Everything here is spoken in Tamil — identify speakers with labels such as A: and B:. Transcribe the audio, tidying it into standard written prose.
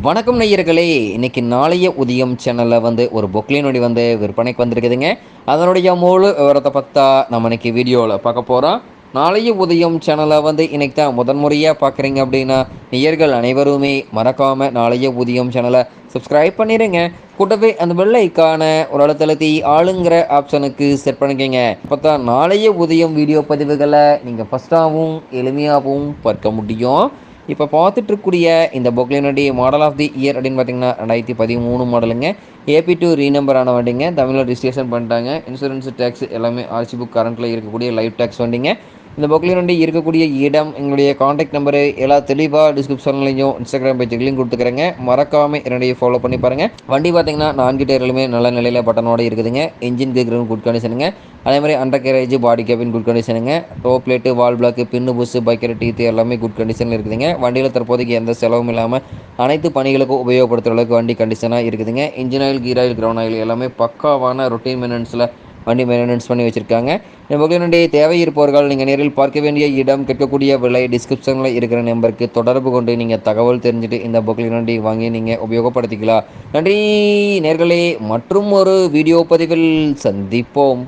A: வணக்கம் நேயர்களே! இன்னைக்கு நாளைய உதயம் சேனல்ல ஒரு பொக்லைன் வண்டி விற்பனைக்கு வந்திருக்குதுங்க. அதனுடைய முழு விவரத்த பத்தா நம்ம இன்னைக்கு வீடியோல பார்க்க போறோம். நாளைய உதயம் சேனல இன்னைக்கு தான் முதன் முறையா பார்க்குறீங்க அப்படின்னா, நேயர்கள் அனைவருமே மறக்காம நாளைய உதயம் சேனல சப்ஸ்கிரைப் பண்ணிருங்க. கூடவே அந்த பெல் ஐகான ஒரு அழுத்தி ஆளுங்கிற ஆப்ஷனுக்கு செட் பண்ணிக்கங்க. அப்பதான் நாளைய உதயம் வீடியோ பதிவுகள நீங்க ஃபர்ஸ்ட்டாவும், எளிமையாவும் பார்க்க முடியும். இப்போ பார்த்துட்டு இருக்கக்கூடிய இந்த பொக்லைன் வண்டி மாடல் ஆஃப் தி இயர் அப்படின்னு பார்த்தீங்கன்னா 2013 மாடலுங்க. ஏபி2 ரீநம்பர் ஆன வண்டிங்க. தமிழில் ரிஜிஸ்ட்ரேஷன் பண்ணிட்டாங்க. இன்சூரன்ஸ் டேக்ஸ் எல்லாமே ஆர்சி புக் கரண்ட்டில் இருக்கக்கூடிய லைவ் டேக்ஸ் வண்டிங்க. இந்த பொக்லைன் வண்டி இருக்கக்கூடிய இடம், எங்களுடைய காண்டாக்ட் நம்பரு எல்லாம் தெளிவாக டிஸ்கிரிப்ஷன்லையும் இன்ஸ்டாகிராம் பேஜ்லையும் கொடுத்துக்கிறேங்க. மறக்காமல் என்னுடைய ஃபாலோ பண்ணி பாருங்கள். வண்டி பார்த்தீங்கன்னா 4 டயர்களுமே நல்ல நிலையில் பட்டனோட இருக்குதுங்க. இன்ஜின் கேக்ரவுண்ட் குட் கண்டிஷனுங்க. அதே மாதிரி undercarriage body cabin good கண்டிஷனுங்க. டோ பிளேட்டு வால் பிளாக்கு பின்னு புஷ் பைக்கர் டீத்து எல்லாமே குட் கண்டிஷனில் இருக்குதுங்க. வண்டியில் தற்போதைக்கு எந்த செலவும் இல்லாமல் அனைத்து பணிகளுக்கும் உபயோகப்படுத்துகிற அளவுக்கு வண்டி கண்டிஷனாக இருக்குதுங்க. Engine oil, gear oil, ground oil எல்லாமே பக்காவான ரொட்டீன் மெயின்டெனன்ஸில் வண்டி மெயின்டெனன்ஸ் பண்ணி வச்சுருக்காங்க. இந்த பொக்லைனுடைய தேவை இருப்பவர்கள் நீங்கள் நேரில் பார்க்க வேண்டிய இடம், கேட்கக்கூடிய விலை டிஸ்கிரிப்ஷனில் இருக்கிற நம்பருக்கு தொடர்பு கொண்டு நீங்கள் தகவல் தெரிஞ்சுட்டு இந்த பொக்லைன் வண்டி வாங்கி நீங்கள் உபயோகப்படுத்திக்கலாம். நன்றி நேர்களே, மற்றும் ஒரு வீடியோ பதிவில் சந்திப்போம்.